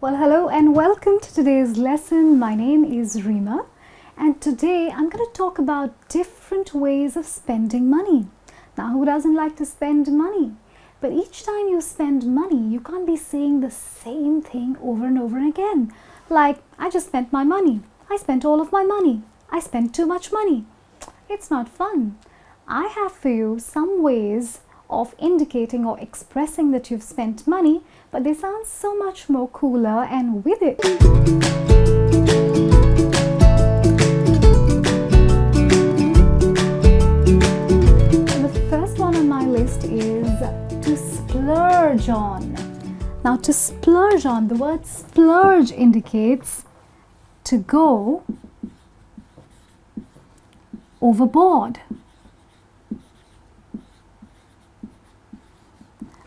Well, hello and welcome to today's lesson. My name is Rima, and today I'm going to talk about different ways of spending money. Now, who doesn't like to spend money? But each time you spend money, you can't be saying the same thing over and over again. Like, I just spent my money. I spent all of my money. I spent too much money. It's not fun. I have for you some ways of indicating or expressing that you've spent money, but they sound so much more cooler and with it. And the first one on my list is to splurge on. Now, to splurge on, the word splurge indicates to go overboard,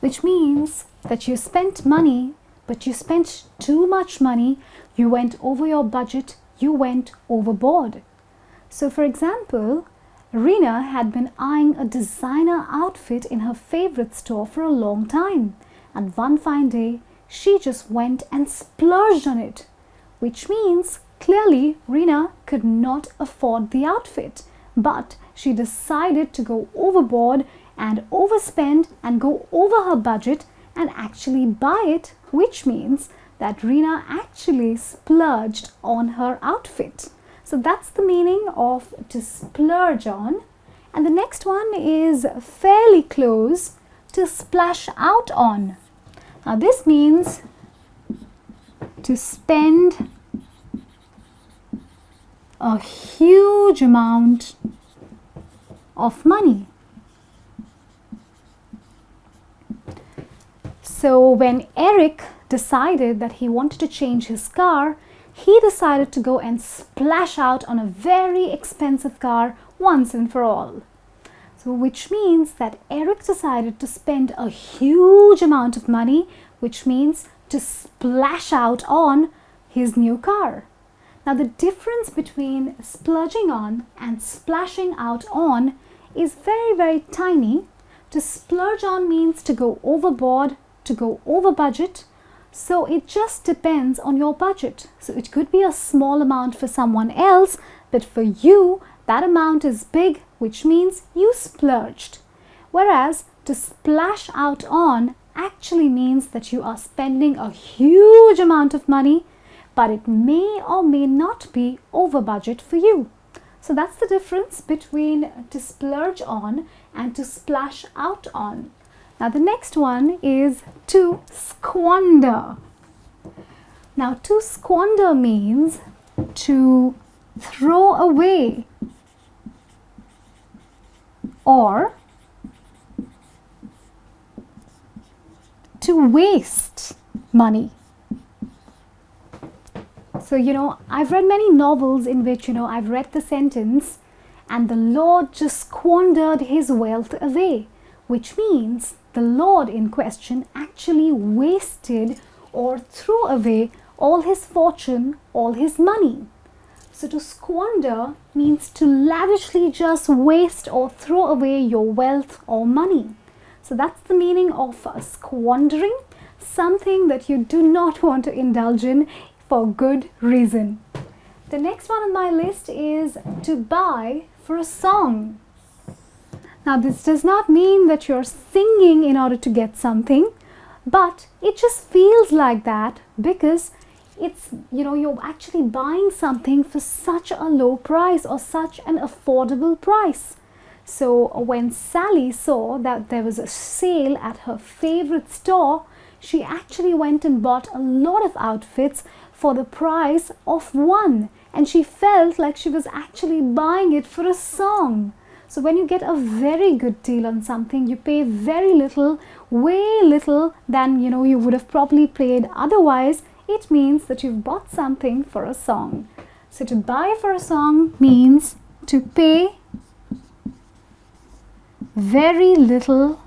which means that you spent money, but you spent too much money, you went over your budget, you went overboard. So for example, Rina had been eyeing a designer outfit in her favorite store for a long time, and one fine day she just went and splurged on it, which means clearly Rina could not afford the outfit, but she decided to go overboard and overspend and go over her budget and actually buy it, which means that Rina actually splurged on her outfit. So that's the meaning of to splurge on. And the next one is fairly close, to splash out on. Now this means to spend a huge amount of money. So when Eric decided that he wanted to change his car, he decided to go and splash out on a very expensive car once and for all. So which means that Eric decided to spend a huge amount of money, which means to splash out on his new car. Now the difference between splurging on and splashing out on is very, very tiny. To splurge on means to go overboard, to go over budget. So it just depends on your budget. So it could be a small amount for someone else, but for you that amount is big, which means you splurged. Whereas to splash out on actually means that you are spending a huge amount of money, but it may or may not be over budget for you. So that's the difference between to splurge on and to splash out on. Now the next one is to squander. Now to squander means to throw away or to waste money. So, I've read many novels in which, I've read the sentence, and the Lord just squandered his wealth away, which means the Lord in question actually wasted or threw away all his fortune, all his money. So to squander means to lavishly just waste or throw away your wealth or money. So that's the meaning of squandering, something that you do not want to indulge in for good reason. The next one on my list is to buy for a song. Now this does not mean that you're singing in order to get something, but it just feels like that because it's, you're actually buying something for such a low price or such an affordable price. So when Sally saw that there was a sale at her favorite store, she actually went and bought a lot of outfits for the price of one, and she felt like she was actually buying it for a song. So when you get a very good deal on something, you pay very little, way little than you would have probably paid otherwise. It means that you've bought something for a song. So to buy for a song means to pay very little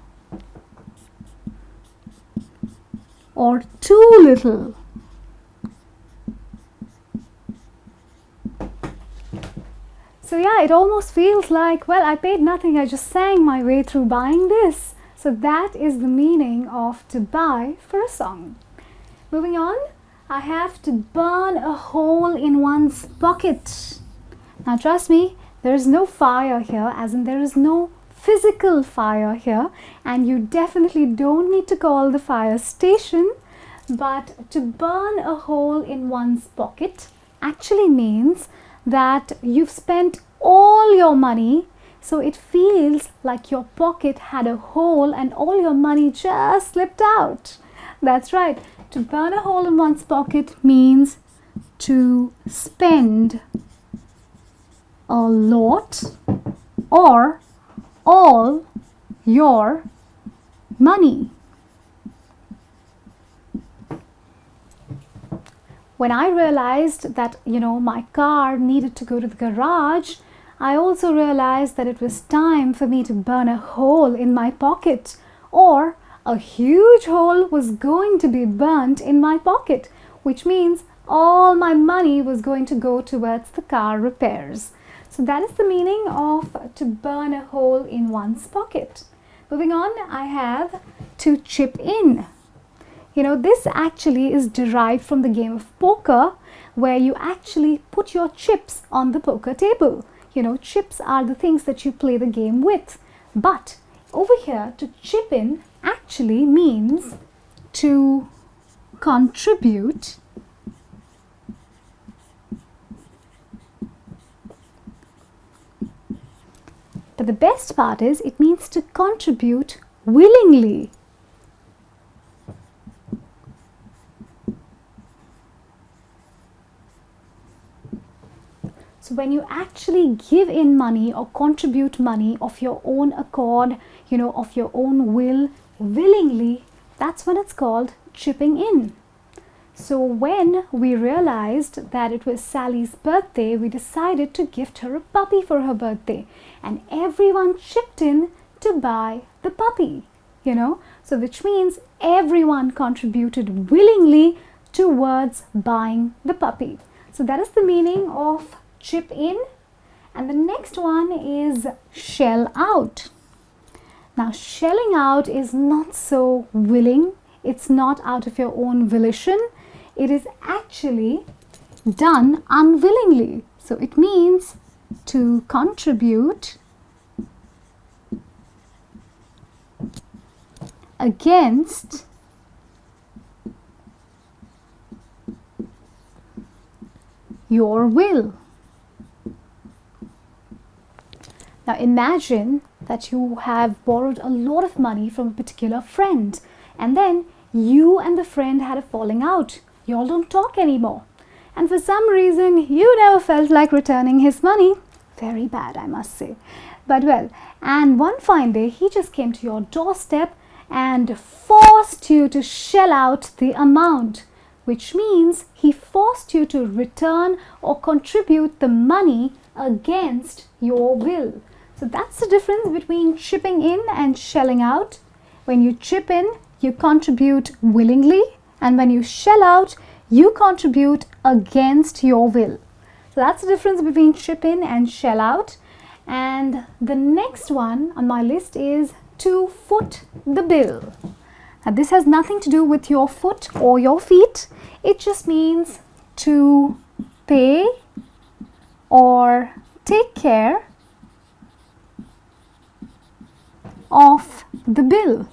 or too little. So yeah, it almost feels like, well, I paid nothing, I just sang my way through buying this. So that is the meaning of to buy for a song. Moving on, I have to burn a hole in one's pocket. Now trust me, there is no fire here, as in there is no physical fire here, and you definitely don't need to call the fire station. But to burn a hole in one's pocket actually means that you've spent all your money, so it feels like your pocket had a hole and all your money just slipped out. That's right. To burn a hole in one's pocket means to spend a lot or all your money. When I realized that, my car needed to go to the garage, I also realized that it was time for me to burn a hole in my pocket, or a huge hole was going to be burnt in my pocket, which means all my money was going to go towards the car repairs. So that is the meaning of to burn a hole in one's pocket. Moving on, I have to chip in. This actually is derived from the game of poker, where you actually put your chips on the poker table. Chips are the things that you play the game with. But over here, to chip in actually means to contribute but the best part is it means to contribute willingly. So when you actually give in money or contribute money of your own accord, of your own will, willingly, that's when it's called chipping in. So when we realized that it was Sally's birthday, we decided to gift her a puppy for her birthday, and everyone chipped in to buy the puppy, so which means everyone contributed willingly towards buying the puppy. So that is the meaning of chip in. And the next one is shell out. Now, shelling out is not so willing. It's not out of your own volition. It is actually done unwillingly. So it means to contribute against your will. Now imagine that you have borrowed a lot of money from a particular friend, and then you and the friend had a falling out. You all don't talk anymore. And for some reason, you never felt like returning his money. Very bad, I must say. But well, and one fine day, he just came to your doorstep and forced you to shell out the amount, which means he forced you to return or contribute the money against your will. So that's the difference between chipping in and shelling out. When you chip in, you contribute willingly, and when you shell out, you contribute against your will. So that's the difference between chip in and shell out. And the next one on my list is to foot the bill. Now this has nothing to do with your foot or your feet. It just means to pay or take care of the bill.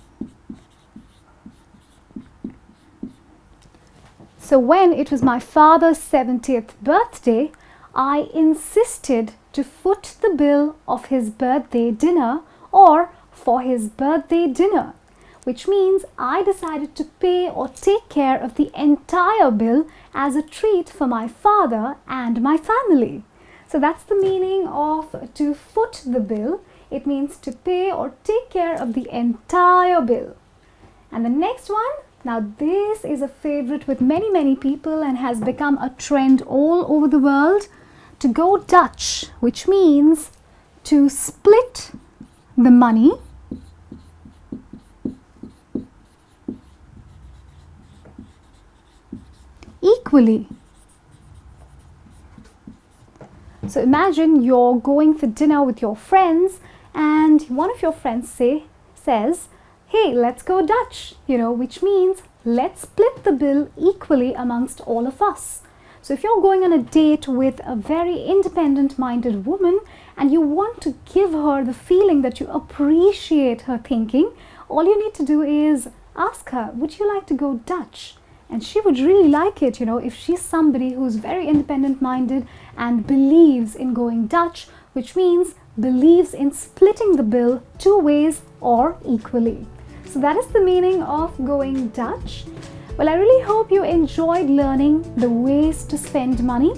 So when it was my father's 70th birthday, I insisted to foot the bill of his birthday dinner, or for his birthday dinner, which means I decided to pay or take care of the entire bill as a treat for my father and my family. So that's the meaning of to foot the bill. It means to pay or take care of the entire bill. And the next one, now this is a favorite with many people and has become a trend all over the world, to go Dutch, which means to split the money equally. So imagine you're going for dinner with your friends, and one of your friends says, hey, let's go Dutch, which means let's split the bill equally amongst all of us. So if you're going on a date with a very independent-minded woman and you want to give her the feeling that you appreciate her thinking, all you need to do is ask her, would you like to go Dutch? And she would really like it, if she's somebody who's very independent-minded and believes in going Dutch, which means believes in splitting the bill 2 ways or equally. So that is the meaning of going Dutch. Well, I really hope you enjoyed learning the ways to spend money.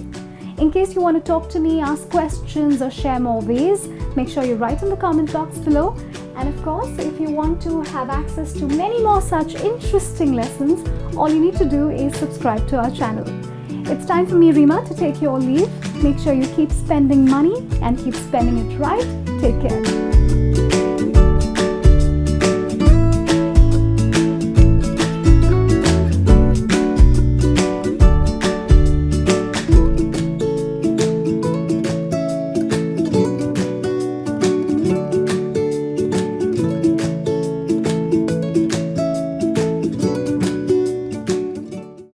In case you want to talk to me, ask questions or share more ways, make sure you write in the comment box below. And of course, if you want to have access to many more such interesting lessons, all you need to do is subscribe to our channel. It's time for me, Rima, to take your leave. Make sure you keep spending money and keep spending it right. Take care.